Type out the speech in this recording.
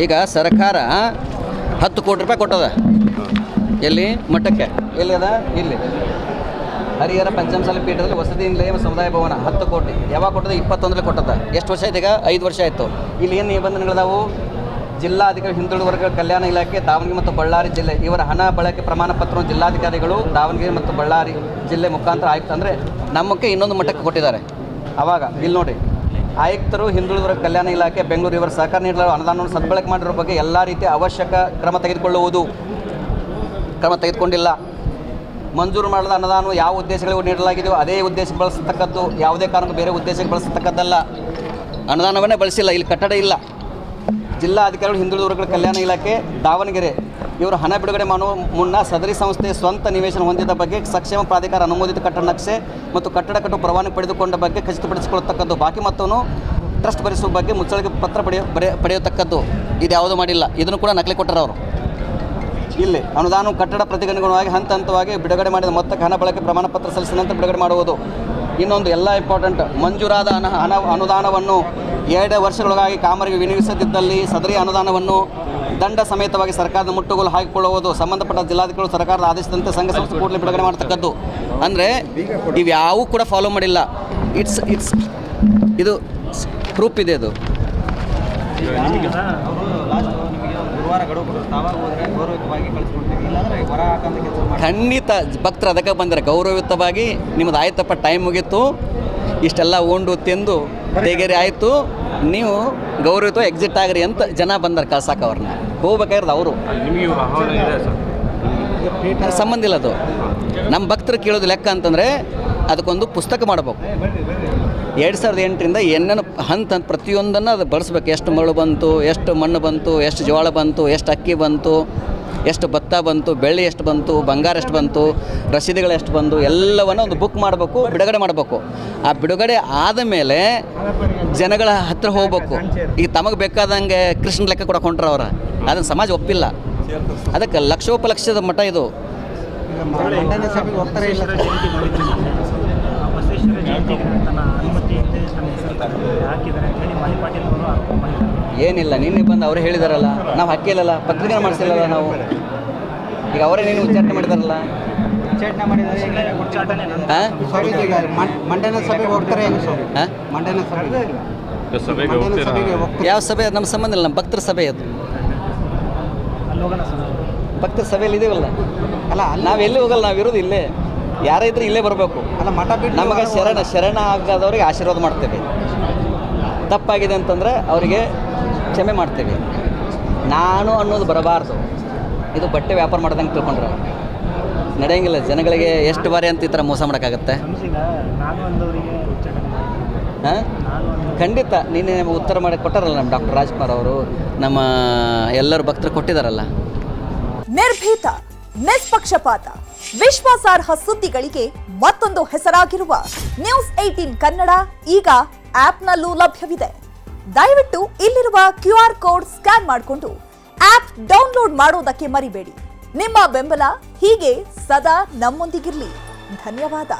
ಈಗ ಸರ್ಕಾರ 10 ಕೋಟಿ ರೂಪಾಯಿ ಕೊಟ್ಟದ. ಎಲ್ಲಿ ಮಠಕ್ಕೆ? ಎಲ್ಲಿ ಅದ? ಇಲ್ಲಿ ಹರಿಹರ ಪಂಚಮಸಾಲಿ ಪೀಠದಲ್ಲಿ ವಸತಿ ನಿಲಯ ಸಮುದಾಯ ಭವನ 10 ಕೋಟಿ. ಯಾವಾಗ ಕೊಟ್ಟದ? 21ರಲ್ಲಿ ಕೊಟ್ಟದ. ಎಷ್ಟು ವರ್ಷ ಆಯ್ತು? ಈಗ 5 ವರ್ಷ ಆಯಿತು. ಇಲ್ಲಿ ಏನು ನಿಬಂಧನೆಗಳಿದಾವು? ಜಿಲ್ಲಾಧಿಕಾರಿ ಹಿಂದುಳಿದ ವರ್ಗಗಳ ಕಲ್ಯಾಣ ಇಲಾಖೆ ದಾವಣಗೆರೆ ಮತ್ತು ಬಳ್ಳಾರಿ ಜಿಲ್ಲೆ ಇವರ ಹಣ ಬಳಕೆ ಪ್ರಮಾಣ ಪತ್ರವನ್ನು ಜಿಲ್ಲಾಧಿಕಾರಿಗಳು ದಾವಣಗೆರೆ ಮತ್ತು ಬಳ್ಳಾರಿ ಜಿಲ್ಲೆ ಮುಖಾಂತರ ಆಯುಕ್ತ ಅಂದರೆ ನಮ್ಮಕ್ಕೆ ಇನ್ನೊಂದು ಮಟ್ಟಕ್ಕೆ ಕೊಟ್ಟಿದ್ದಾರೆ. ಆವಾಗ ಇಲ್ಲಿ ನೋಡಿ, ಆಯುಕ್ತರು ಹಿಂದುಳಿದ ವರ್ಗ ಕಲ್ಯಾಣ ಇಲಾಖೆ ಬೆಂಗಳೂರು ಇವರ ಸಹಕಾರ ನೀಡಲು ಅನುದಾನವನ್ನು ಸದ್ಬಳಕೆ ಮಾಡಿರೋ ಬಗ್ಗೆ ಎಲ್ಲ ರೀತಿಯ ಅವಶ್ಯಕ ಕ್ರಮ ತೆಗೆದುಕೊಂಡಿಲ್ಲ. ಮಂಜೂರು ಮಾಡದ ಅನುದಾನ ಯಾವ ಉದ್ದೇಶಗಳಿಗೆ ನೀಡಲಾಗಿದೆಯೋ ಅದೇ ಉದ್ದೇಶಕ್ಕೆ ಬಳಸತಕ್ಕದ್ದು, ಯಾವುದೇ ಕಾರಣಕ್ಕೂ ಬೇರೆ ಉದ್ದೇಶಕ್ಕೆ ಬಳಸತಕ್ಕದ್ದಲ್ಲ. ಅನುದಾನವನ್ನೇ ಬಳಸಿಲ್ಲ. ಇಲ್ಲಿ ಕಟ್ಟಡ ಇಲ್ಲ. ಜಿಲ್ಲಾಧಿಕಾರಿಗಳು ಹಿಂದುಳಿದ ವರ್ಗಗಳ ಕಲ್ಯಾಣ ಇಲಾಖೆ ದಾವಣಗೆರೆ ಇವರು ಹಣ ಬಿಡುಗಡೆ ಮಾಡುವ ಮುನ್ನ ಸದರಿ ಸಂಸ್ಥೆಯ ಸ್ವಂತ ನಿವೇಶನ ಹೊಂದಿದ ಬಗ್ಗೆ ಸಕ್ಷಮ ಪ್ರಾಧಿಕಾರ ಅನುಮೋದಿತ ಕಟ್ಟಡ ನಕ್ಷೆ ಮತ್ತು ಕಟ್ಟಡ ಕಟ್ಟುವ ಪರವಾನಗಿ ಪಡೆದುಕೊಂಡ ಬಗ್ಗೆ ಖಚಿತಪಡಿಸಿಕೊಳ್ಳತಕ್ಕದ್ದು, ಬಾಕಿ ಮೊತ್ತವನ್ನು ಟ್ರಸ್ಟ್ ಭರಿಸುವ ಬಗ್ಗೆ ಮುಚ್ಚಳಿಕೆ ಪತ್ರ ಪಡೆಯತಕ್ಕದ್ದು. ಇದು ಯಾವುದೂ ಮಾಡಿಲ್ಲ. ಇದನ್ನು ಕೂಡ ನಕಲಿ ಕೊಟ್ಟರು ಅವರು. ಇಲ್ಲಿ ಅನುದಾನ ಕಟ್ಟಡ ಪ್ರತಿಗನುಗುಣವಾಗಿ ಹಂತ ಹಂತವಾಗಿ ಬಿಡುಗಡೆ ಮಾಡಿದ ಮೊತ್ತಕ್ಕೆ ಹಣ ಬಳಕೆ ಪ್ರಮಾಣ ಪತ್ರ ಸಲ್ಲಿಸಿದ ನಂತರ ಬಿಡುಗಡೆ ಮಾಡುವುದು. ಇನ್ನೊಂದು ಎಲ್ಲ ಇಂಪಾರ್ಟೆಂಟ್, ಮಂಜೂರಾದ ಅನುದಾನವನ್ನು 2 ವರ್ಷಗಳೊಳಗಾಗಿ ಕಾಮರಿಗೆ ವಿನಿಯೋಗಿಸದಿದ್ದಲ್ಲಿ ಸದರಿ ಅನುದಾನವನ್ನು ದಂಡ ಸಮೇತವಾಗಿ ಸರ್ಕಾರದ ಮುಟ್ಟುಗೋಲು ಹಾಕಿಕೊಳ್ಳುವುದು. ಸಂಬಂಧಪಟ್ಟ ಜಿಲ್ಲಾಧಿಕಾರಿಗಳು ಸರ್ಕಾರದ ಆದೇಶದಂತೆ ಸಂಘ ಸಂಸ್ಥೆ ಕೂಡಲೇ ಬಿಡುಗಡೆ ಮಾಡ್ತಕ್ಕದ್ದು. ಅಂದರೆ ಇವ್ಯಾವೂ ಕೂಡ ಫಾಲೋ ಮಾಡಿಲ್ಲ. ಇಟ್ಸ್ ಇದು ಪ್ರೂಫ್ ಇದೆ. ಅದು ಖಂಡಿತ ಭಕ್ತರು ಅದಕ್ಕೆ ಬಂದರೆ ಗೌರವಯುತವಾಗಿ ನಿಮ್ಮದು ಆಯ್ತಪ್ಪ, ಟೈಮ್ ಮುಗೀತು, ಇಷ್ಟೆಲ್ಲ ಉಂಡು ತಿಂದು ತೆಗೆರಿ ಆಯಿತು, ನೀವು ಗೌರವಯುತ ಎಕ್ಸಿಟ್ ಆಗ್ರಿ ಅಂತ ಜನ ಬಂದಾರೆ ಕಳ್ಸಾಕ. ಅವ್ರನ್ನ ಹೋಗ್ಬೇಕಾಗಿರೋದು ಅವರು. ಸಂಬಂಧ ಇಲ್ಲ ಅದು. ನಮ್ಮ ಭಕ್ತರು ಕೇಳೋದು ಲೆಕ್ಕ ಅಂತಂದರೆ ಅದಕ್ಕೊಂದು ಪುಸ್ತಕ ಮಾಡಬೇಕು. 2008ರಿಂದ ಏನೇನು ಹಂತ ಪ್ರತಿಯೊಂದನ್ನು ಅದು ಬಳಸ್ಬೇಕು. ಎಷ್ಟು ಮರಳು ಬಂತು, ಎಷ್ಟು ಮಣ್ಣು ಬಂತು, ಎಷ್ಟು ಜೋಳ ಬಂತು, ಎಷ್ಟು ಅಕ್ಕಿ ಬಂತು, ಎಷ್ಟು ಭತ್ತ ಬಂತು, ಬೆಳ್ಳಿ ಎಷ್ಟು ಬಂತು, ಬಂಗಾರ ಎಷ್ಟು ಬಂತು, ರಸೀದಿಗಳು ಎಷ್ಟು ಬಂದು ಎಲ್ಲವನ್ನು ಒಂದು ಬುಕ್ ಮಾಡಬೇಕು, ಬಿಡುಗಡೆ ಮಾಡಬೇಕು. ಆ ಬಿಡುಗಡೆ ಆದ ಮೇಲೆ ಜನಗಳ ಹತ್ತಿರ ಹೋಗ್ಬೇಕು. ಈಗ ತಮಗೆ ಬೇಕಾದಂಗೆ ಕೃಷ್ಣ ಲೆಕ್ಕ ಕೂಡ ಕೊಂಡ್ರೆ ಅವ್ರು ಅದನ್ನು ಸಮಾಜ ಒಪ್ಪಿಲ್ಲ. ಅದಕ್ಕೆ ಲಕ್ಷೋಪಲಕ್ಷದ ಮಠ ಇದು. ಏನಿಲ್ಲ, ನಿನ್ನೆ ಬಂದು ಅವರು ಹೇಳಿದಾರಲ್ಲ, ನಾವು ಹಾಕಿಲ್ಲಲ್ಲ, ಪತ್ರಿಕೆ ಮಾಡಿಸಿಲ್ಲಲ್ಲ ನಾವು. ಈಗ ಅವರೇ ನೀನು ಉಚ್ಚಾಟನೆ ಮಾಡಿದಾರಲ್ಲ. ಯಾವ ಸಭೆ? ನಮ್ಮ ಸಂಬಂಧ ಇಲ್ಲ. ನಮ್ಮ ಭಕ್ತರ ಸಭೆ ಅದು. ಭಕ್ತರ ಸಭೆಯಲ್ಲಿ ಇದೀವಲ್ಲ. ಅಲ್ಲ, ನಾವೆಲ್ಲಿ ಹೋಗಲ್ಲ, ನಾವಿರೋದು ಇಲ್ಲೇ. ಯಾರೇ ಇದ್ರೆ ಇಲ್ಲೇ ಬರಬೇಕು. ಅಲ್ಲ, ಮಠ ಬಿಟ್ಟು ನಮಗೆ ಶರಣ ಆಗದವ್ರಿಗೆ ಆಶೀರ್ವಾದ ಮಾಡ್ತೇವೆ. ತಪ್ಪಾಗಿದೆ ಅಂತಂದರೆ ಅವರಿಗೆ ಕ್ಷಮೆ ಮಾಡ್ತೇವೆ. ನಾನು ಅನ್ನೋದು ಬರಬಾರ್ದು. ಇದು ಬಟ್ಟೆ ವ್ಯಾಪಾರ ಮಾಡ್ದಂಗೆ ತಿಳ್ಕೊಂಡ್ರೆ ನಡೆಯಂಗಿಲ್ಲ. ಜನಗಳಿಗೆ ಎಷ್ಟು ಬಾರಿ ಅಂತ ಈ ಥರ ಮೋಸ ಮಾಡೋಕ್ಕಾಗತ್ತೆ? ಹಾಂ, ಖಂಡಿತ. ನೀನೇ ಉತ್ತರ ಮಾಡಿ ಕೊಟ್ಟಾರಲ್ಲ ನಮ್ಮ ಡಾಕ್ಟರ್ ರಾಜ್ಕುಮಾರ್ ಅವರು, ನಮ್ಮ ಎಲ್ಲರೂ ಭಕ್ತರು ಕೊಟ್ಟಿದ್ದಾರಲ್ಲ. ನಿರ್ಭೀತ, ನಿಷ್ಪಕ್ಷಪಾತ, ವಿಶ್ವಾಸಾರ್ಹ ಸುದ್ದಿಗಳಿಗೆ ಮತ್ತೊಂದು ಹೆಸರಾಗಿರುವ ನ್ಯೂಸ್ 18 ಕನ್ನಡ ಈಗ ಆಪ್ನಲ್ಲೂ ಲಭ್ಯವಿದೆ. ದಯವಿಟ್ಟು ಇಲ್ಲಿರುವ QR ಕೋಡ್ ಸ್ಕ್ಯಾನ್ ಮಾಡಿಕೊಂಡು ಆಪ್ ಡೌನ್ಲೋಡ್ ಮಾಡೋದಕ್ಕೆ ಮರಿಬೇಡಿ. ನಿಮ್ಮ ಬೆಂಬಲ ಹೀಗೆ ಸದಾ ನಮ್ಮೊಂದಿಗಿರಲಿ. ಧನ್ಯವಾದ.